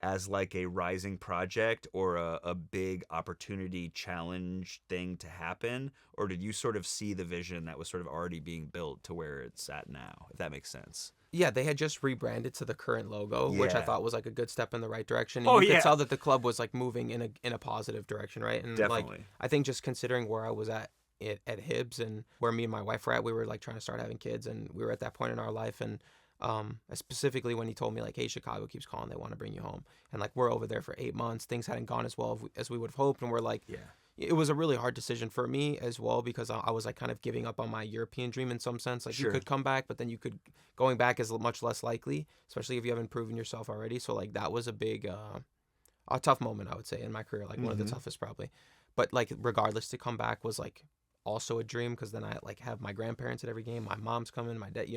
A: as like a rising project or a big opportunity challenge thing to happen? Or did you sort of see the vision that was sort of already being built to where it's at now, if that makes sense?
B: Yeah, they had just rebranded to the current logo, which I
A: Yeah.
B: thought was like a good step in the right direction. And
A: Oh,
B: you
A: yeah.
B: could tell that the club was like moving in a positive direction, right? And like
A: Definitely.
B: I think just considering where I was at Hibbs and where me and my wife were at, we were like trying to start having kids, and we were at that point in our life. And specifically when he told me like, hey, Chicago keeps calling, they want to bring you home, and like we're over there for 8 months, things hadn't gone as well as we would have hoped, and we're like,
A: Yeah.
B: it was a really hard decision for me as well, because I was like kind of giving up on my European dream in some sense. Like
A: Sure.
B: you could come back, but then going back is much less likely, especially if you haven't proven yourself already. So like that was a tough moment, I would say, in my career, like one of the toughest probably. But like regardless, to come back was like also a dream, because then I like have my grandparents at every game, my mom's coming, my dad,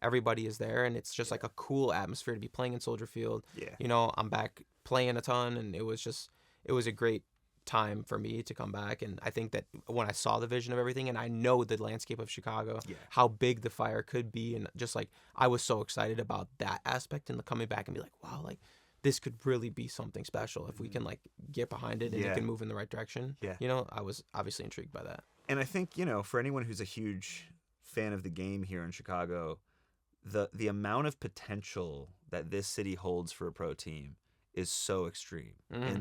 B: everybody is there, and it's just like a cool atmosphere to be playing in Soldier Field.
A: Yeah.
B: I'm back playing a ton, and it was a great time for me to come back. And I think that when I saw the vision of everything, and I know the landscape of Chicago, how big the Fire could be, and just like I was so excited about that aspect, and coming back and be like, wow, like this could really be something special if we can like get behind it and it can move in the right direction. I was obviously intrigued by that.
A: And I think, for anyone who's a huge fan of the game here in Chicago, the amount of potential that this city holds for a pro team is so extreme.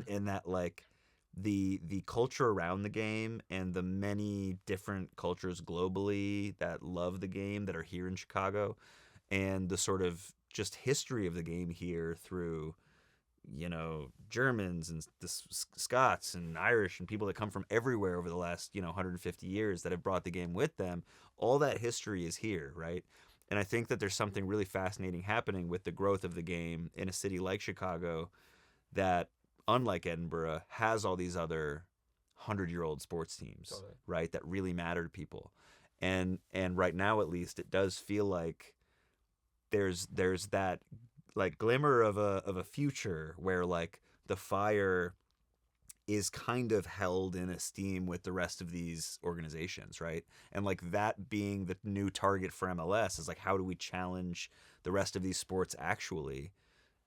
A: In that like the culture around the game and the many different cultures globally that love the game that are here in Chicago, and the sort of just history of the game here through Germans and the Scots and Irish and people that come from everywhere over the last 150 years that have brought the game with them. All that history is here, right? And I think that there's something really fascinating happening with the growth of the game in a city like Chicago that, unlike Edinburgh, has all these other 100-year-old sports teams, right, that really matter to people. And right now, at least, it does feel like there's that like glimmer of a future where like the Fire is kind of held in esteem with the rest of these organizations, right? And like that being the new target for MLS is like, how do we challenge the rest of these sports actually,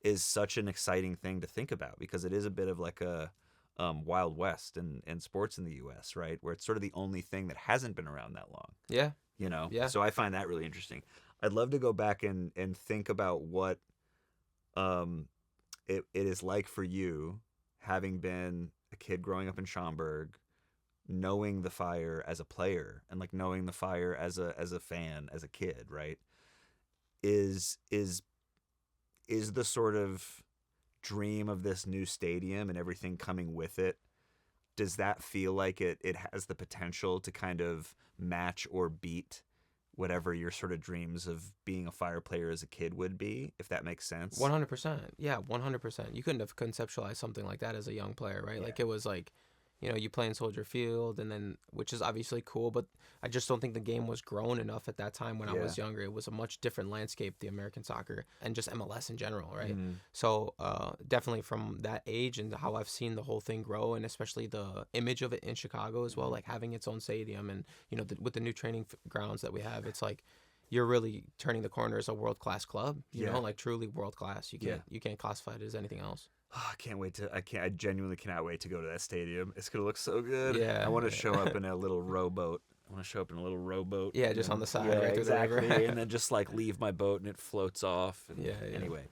A: is such an exciting thing to think about, because it is a bit of like a Wild West in sports in the U.S., right? Where it's sort of the only thing that hasn't been around that long.
B: Yeah.
A: Yeah. So I find that really interesting. I'd love to go back and think about what it is like for you, having been a kid growing up in Schaumburg, knowing the Fire as a player and like knowing the Fire as a fan, as a kid, right? Is the sort of dream of this new stadium and everything coming with it, does that feel like it has the potential to kind of match or beat whatever your sort of dreams of being a Fire player as a kid would be, if that makes sense?
B: 100%. Yeah, 100%. You couldn't have conceptualized something like that as a young player, right?
A: Yeah.
B: Like it was like, you play in Soldier Field, and then, which is obviously cool, but I just don't think the game was grown enough at that time when I was younger. It was a much different landscape, the American soccer and just MLS in general, right? So definitely from that age and how I've seen the whole thing grow, and especially the image of it in Chicago as well, like having its own stadium, and with the new training grounds that we have, it's like you're really turning the corner as a world-class club, you know, like truly world-class. You can't classify it as anything else.
A: Oh, I genuinely cannot wait to go to that stadium. It's going to look so good.
B: Yeah.
A: I want to show up in a little rowboat.
B: Yeah, just on the side.
A: Yeah,
B: right,
A: exactly. And then just like leave my boat and it floats off. And Anyway,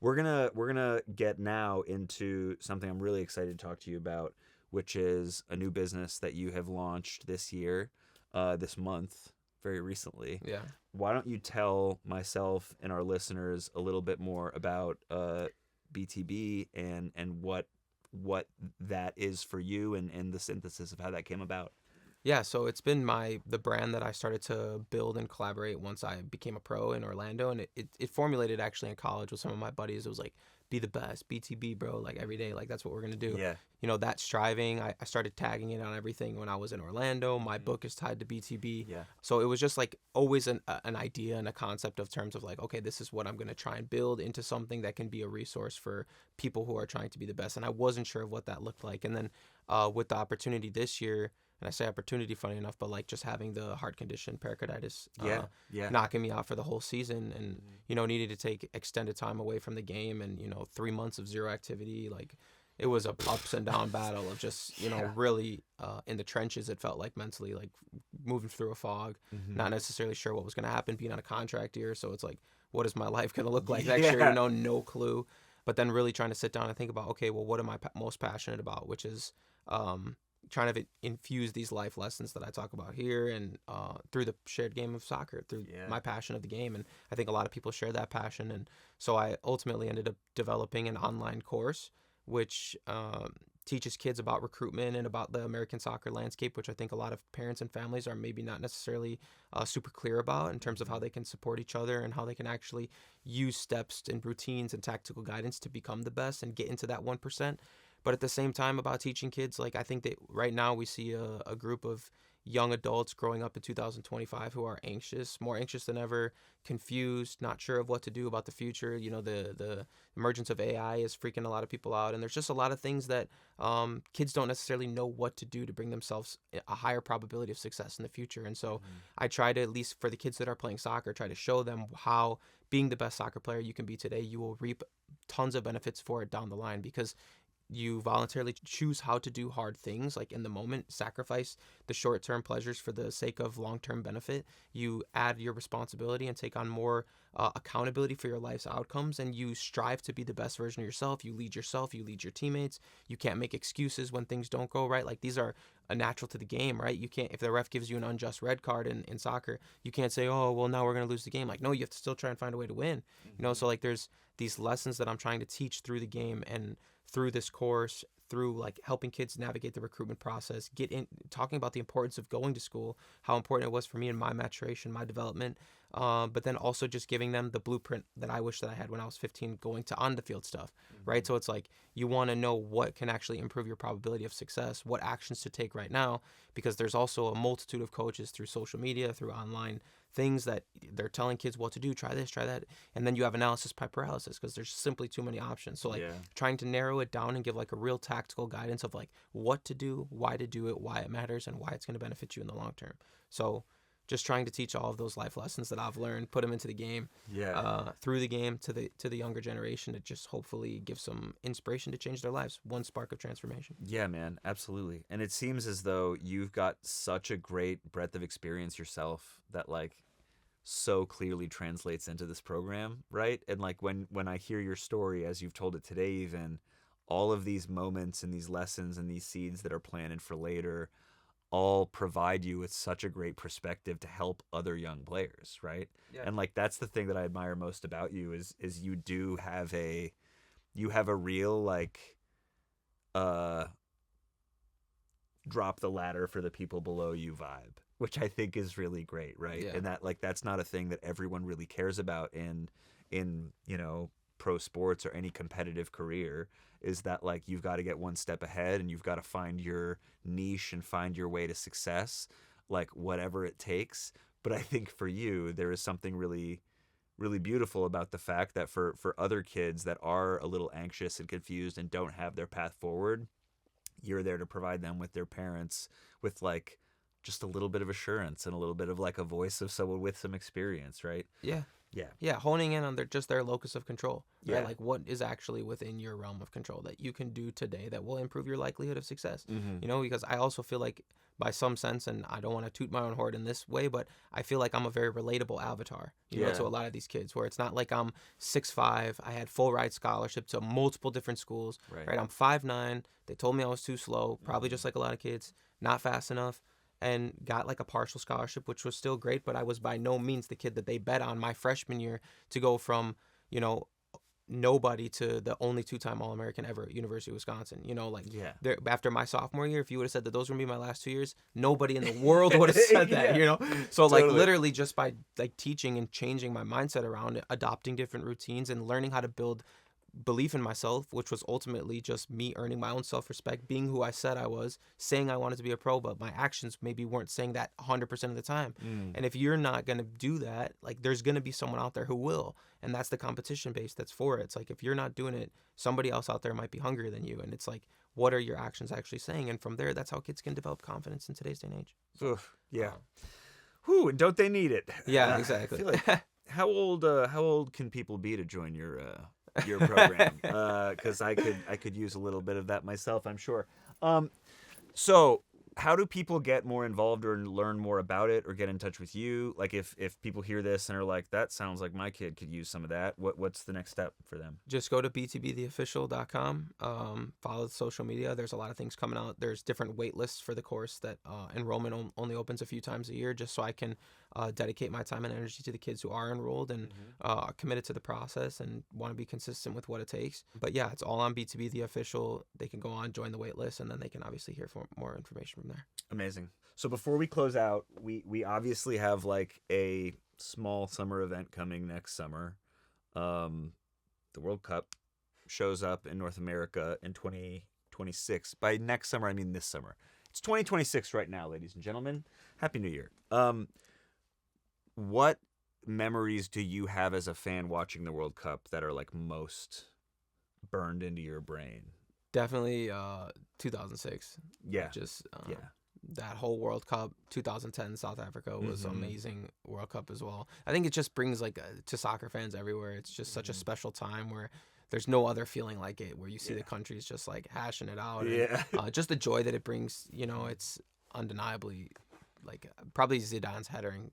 A: we're gonna get now into something I'm really excited to talk to you about, which is a new business that you have launched this year, this month, very recently.
B: Yeah.
A: Why don't you tell myself and our listeners a little bit more about BTB and what that is for you, and the synthesis of how that came about?
B: Yeah, so it's been the brand that I started to build and collaborate once I became a pro in Orlando, and it formulated actually in college with some of my buddies. It was like, be the best, BTB, bro, like every day, like that's what we're gonna do.
A: Yeah.
B: That striving, I started tagging it on everything when I was in Orlando. My book is tied to BTB.
A: Yeah.
B: So it was just like always an idea and a concept of terms of like, okay, this is what I'm gonna try and build into something that can be a resource for people who are trying to be the best. And I wasn't sure of what that looked like. And then with the opportunity this year, and I say opportunity, funny enough, but like just having the heart condition, pericarditis,
A: Yeah.
B: knocking me out for the whole season, and needed to take extended time away from the game, and 3 months of zero activity. Like, it was a ups and down battle of just really in the trenches. It felt like mentally, like moving through a fog, not necessarily sure what was going to happen, being on a contract year. So it's like, what is my life going to look like next year? No clue. But then really trying to sit down and think about, okay, well, what am I most passionate about? Which is trying to infuse these life lessons that I talk about here, and through the shared game of soccer, through my passion of the game. And I think a lot of people share that passion. And so I ultimately ended up developing an online course which teaches kids about recruitment and about the American soccer landscape, which I think a lot of parents and families are maybe not necessarily super clear about, in terms of how they can support each other and how they can actually use steps and routines and tactical guidance to become the best and get into that 1%. But at the same time, about teaching kids, like, I think that right now we see a group of young adults growing up in 2025 who are anxious, more anxious than ever, confused, not sure of what to do about the future. The emergence of AI is freaking a lot of people out, and there's just a lot of things that kids don't necessarily know what to do to bring themselves a higher probability of success in the future. And so I try to, at least for the kids that are playing soccer, try to show them how being the best soccer player you can be today, you will reap tons of benefits for it down the line, because you voluntarily choose how to do hard things, like in the moment, sacrifice the short-term pleasures for the sake of long-term benefit. You add your responsibility and take on more accountability for your life's outcomes, and you strive to be the best version of yourself. You lead your teammates. You can't make excuses when things don't go right. Like, these are a natural to the game, right? You can't, if the ref gives you an unjust red card in soccer, you can't say, oh, well, now we're going to lose the game. Like, no, you have to still try and find a way to win. So like, there's these lessons that I'm trying to teach through the game, and through this course, through like helping kids navigate the recruitment process, talking about the importance of going to school, how important it was for me in my maturation, my development, but then also just giving them the blueprint that I wish that I had when I was 15, going to on the field stuff, right? So it's like, you want to know what can actually improve your probability of success, what actions to take right now, because there's also a multitude of coaches through social media, through online things, that they're telling kids what to do, try this, try that, and then you have analysis by paralysis, because there's simply too many options. So like, trying to narrow it down and give like a real tactical guidance of like what to do, why to do it, why it matters, and why it's going to benefit you in the long term. So just trying to teach all of those life lessons that I've learned, put them into the game, through the game to the younger generation, to just hopefully give some inspiration to change their lives, one spark of transformation.
A: Yeah, man, absolutely. And it seems as though you've got such a great breadth of experience yourself that like so clearly translates into this program, right? And like, when I hear your story as you've told it today, even all of these moments and these lessons and these seeds that are planted for later all provide you with such a great perspective to help other young players, right? And like, that's the thing that I admire most about you is you do have a real like drop the ladder for the people below you vibe, which I think is really great, right? And that like, that's not a thing that everyone really cares about in pro sports or any competitive career, is that like, you've got to get one step ahead and you've got to find your niche and find your way to success, like whatever it takes. But I think for you, there is something really, really beautiful about the fact that for other kids that are a little anxious and confused and don't have their path forward, you're there to provide them with their parents with like just a little bit of assurance and a little bit of like a voice of someone with some experience, right? Yeah, honing in on their locus of control, right? Like, what is actually within your realm of control that you can do today that will improve your likelihood of success. Because I also feel like, by some sense, and I don't want to toot my own horn in this way, but I feel like I'm a very relatable avatar, to a lot of these kids, where it's not like I'm 6'5", I had full ride scholarship to multiple different schools, right? I'm 5'9", they told me I was too slow, probably just like a lot of kids, not fast enough, and got like a partial scholarship, which was still great, but I was by no means the kid that they bet on my freshman year to go from, nobody to the only two-time All-American ever at University of Wisconsin. After my sophomore year, if you would have said that those were going to be my last 2 years, nobody in the world would have said that, So totally. Like, literally just by like teaching and changing my mindset around it, adopting different routines and learning how to build
B: belief in myself, which was ultimately just me earning my own self-respect, being who I said I was, saying I wanted to be a pro, but my actions maybe weren't saying that 100% of the time. And if you're not going to do that, like there's going to be someone out there who will. And that's the competition base that's for it. It's like if you're not doing it, somebody else out there might be hungrier than you. And it's like, what are your actions actually saying? And from there, that's how kids can develop confidence in today's day and age.
A: Oof, yeah. Whew, and don't they need it?
B: Yeah, exactly.
A: I feel like, how old can people be to join your program? Because I could use a little bit of that myself, I'm sure. So how do people get more involved or learn more about it or get in touch with you? Like if people hear this and are like, that sounds like my kid could use some of that, what's the next step for them?
B: Just go to btbtheofficial.com, follow the social media. There's a lot of things coming out. There's different wait lists for the course that enrollment only opens a few times a year, just so I can dedicate my time and energy to the kids who are enrolled and committed to the process and want to be consistent with what it takes. But yeah, it's all on B2B The Official. They can go on, join the wait list, and then they can obviously hear more information from there.
A: Amazing. So before we close out, we obviously have like a small summer event coming next summer. The World Cup shows up in North America in 2026. By next summer, I mean this summer. It's 2026 right now, ladies and gentlemen. Happy New Year. What memories do you have as a fan watching the World Cup that are like most burned into your brain?
B: Definitely 2006.
A: Yeah.
B: Just
A: yeah.
B: That whole World Cup, 2010 South Africa was amazing World Cup as well. I think it just brings like to soccer fans everywhere. It's just such a special time where there's no other feeling like it, where you see the countries just like hashing it out.
A: Yeah.
B: And, just the joy that it brings, it's undeniably like probably Zidane's header in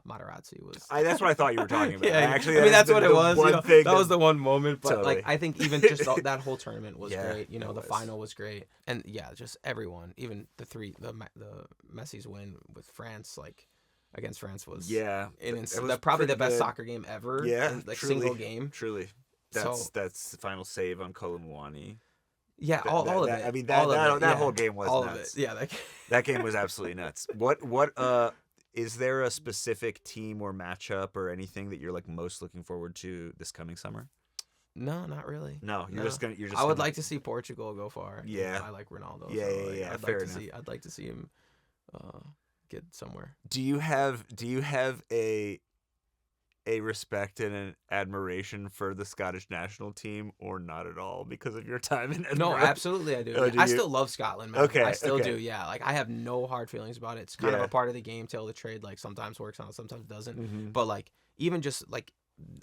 B: Materazzi was.
A: That's what I thought you were talking about.
B: Yeah,
A: Actually,
B: I mean that's what it was. That was the one moment, but
A: Totally.
B: like I think even just that whole tournament was great. The final was great, and yeah, just everyone, even the Messi's win with France, like against France was probably the best soccer game ever.
A: Yeah,
B: like
A: truly,
B: single game.
A: Truly, that's the final save on Colomwani.
B: Yeah, all of it.
A: I mean, that whole game was
B: all
A: nuts.
B: Of it. Yeah,
A: that game was absolutely nuts. What is there a specific team or matchup or anything that you're like most looking forward to this coming summer?
B: No, not really.
A: No, you're just
B: I would like to see Portugal go far.
A: Yeah,
B: I like Ronaldo.
A: Yeah. Fair enough.
B: I'd like to see him get somewhere.
A: Do you have a respect and an admiration for the Scottish national team, or not at all because of your time in Edinburgh?
B: No, absolutely I do.
A: Oh,
B: I still love Scotland, man.
A: Okay,
B: I still do, yeah. Like I have no hard feelings about it. It's kind of a part of the game, tail of the trade. Like sometimes works out, sometimes doesn't. But like even just like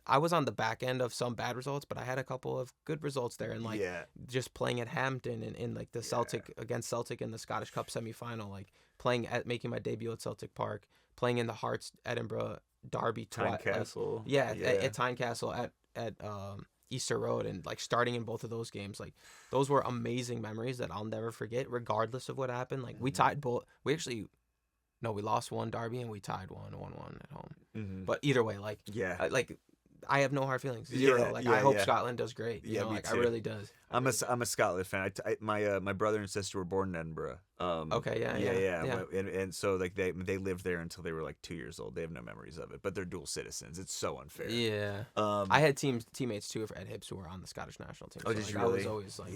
B: I was on the back end of some bad results, but I had a couple of good results there. And like just playing at Hampton and in like the Celtic against Celtic in the Scottish Cup semi-final, like making my debut at Celtic Park, playing in the Hearts Edinburgh Derby
A: Tynecastle.
B: At Tynecastle at Easter Road, and like starting in both of those games, like those were amazing memories that I'll never forget, regardless of what happened. Like we tied both. We lost one derby and we tied 1-1 at home. But either way, like I have no hard feelings. Zero. I hope Scotland does great. You know, like I really does.
A: I'm a Scotland fan. My brother and sister were born in Edinburgh.
B: Okay. Yeah.
A: And so like they lived there until they were like 2 years old. They have no memories of it, but they're dual citizens. It's so unfair.
B: Yeah. I had teammates too at Hibs who were on the Scottish national team.
A: Oh,
B: so
A: did you
B: I
A: really?
B: was always like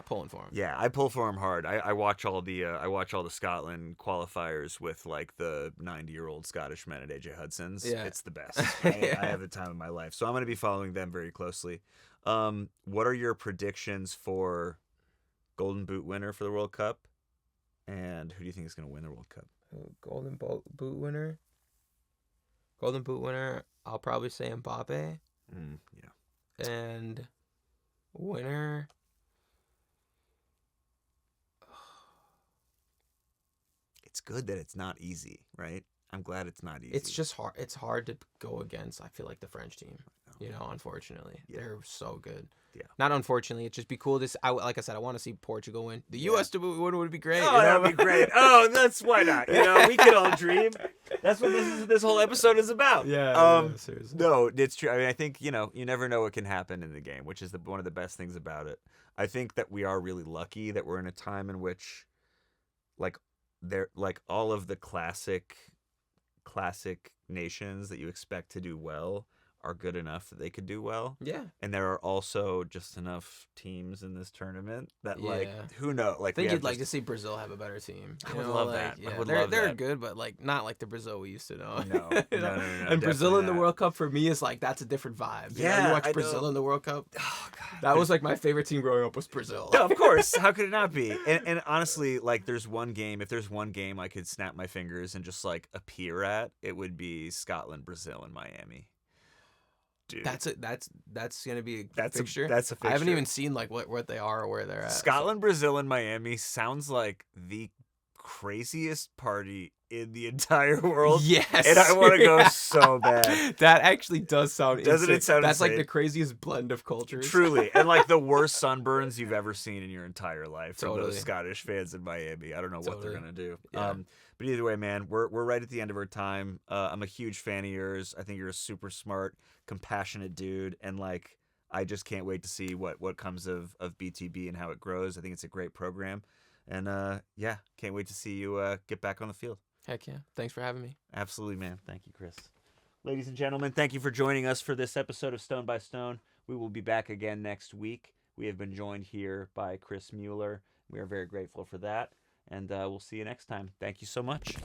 B: pulling for them.
A: Yeah, I pull for them hard. I watch all the Scotland qualifiers with like the 90-year-old Scottish men at AJ Hudson's. Yeah. It's the best. I have the time of my life. So I'm going to be following them very closely. What are your predictions for Golden Boot winner for the World Cup? And who do you think is going to win the World Cup?
B: Golden Boot winner? I'll probably say Mbappe.
A: Yeah.
B: And winner...
A: It's good that it's not easy, right? I'm glad it's not easy.
B: It's just hard. It's hard to go against, I feel like, the French team. Unfortunately. Yeah. They're so good. Yeah. Not unfortunately. It'd just be cool. Like I said, I want to see Portugal win. The U.S. to win would be great.
A: Oh, that would be great. Oh, why not? We could all dream. That's what this whole episode is about.
B: Yeah. Seriously.
A: No, it's true. I mean, I think, you never know what can happen in the game, which is one of the best things about it. I think that we are really lucky that we're in a time in which, all of the classic nations that you expect to do well are good enough that they could do well.
B: Yeah.
A: And there are also just enough teams in this tournament that like
B: Yeah.
A: who knows? Like
B: I think
A: we
B: you'd
A: have
B: like
A: just-
B: to see Brazil have a better team.
A: I
B: You
A: would
B: know,
A: love
B: like,
A: that. I
B: Yeah,
A: would
B: they're,
A: love
B: they're
A: that.
B: good, but like not like the Brazil we used to know.
A: No,
B: And Brazil
A: definitely
B: in the
A: not.
B: World Cup for me is like that's a different vibe. You know,
A: Yeah,
B: you watch
A: I
B: Brazil
A: know.
B: in the World Cup.
A: Oh, God.
B: That was like my favorite team growing up was Brazil.
A: No, of course. How could it not be? And honestly, like, there's one game. If there's one game I could snap my fingers and just like appear at, it would be Scotland, Brazil, and Miami. Dude,
B: That's gonna be a
A: That's a-
B: fixture.
A: that's a
B: I haven't
A: fixture.
B: even seen like what they are or where they're at.
A: Scotland, Brazil, and Miami sounds like the craziest party in the entire world.
B: Yes,
A: And I want to go so bad.
B: That actually does sound.
A: Doesn't it
B: insane.
A: sound
B: That's like
A: insane?
B: the craziest blend of cultures.
A: Truly. And like the worst sunburns you've ever seen in your entire life from
B: Totally.
A: those Scottish fans in Miami. I don't know what they're
B: Totally.
A: going to do.
B: Yeah.
A: But either way, man, we're right at the end of our time. I'm a huge fan of yours. I think you're a super smart, compassionate dude. And like, I just can't wait to see what comes of BTB and how it grows. I think it's a great program. And yeah, can't wait to see you get back on the field.
B: Heck yeah! Thanks for having me.
A: Absolutely, man. Thank you, Chris. Ladies and gentlemen, thank you for joining us for this episode of Stone by Stone. We will be back again next week. We have been joined here by Chris Mueller. We are very grateful for that. And we'll see you next time. Thank you so much.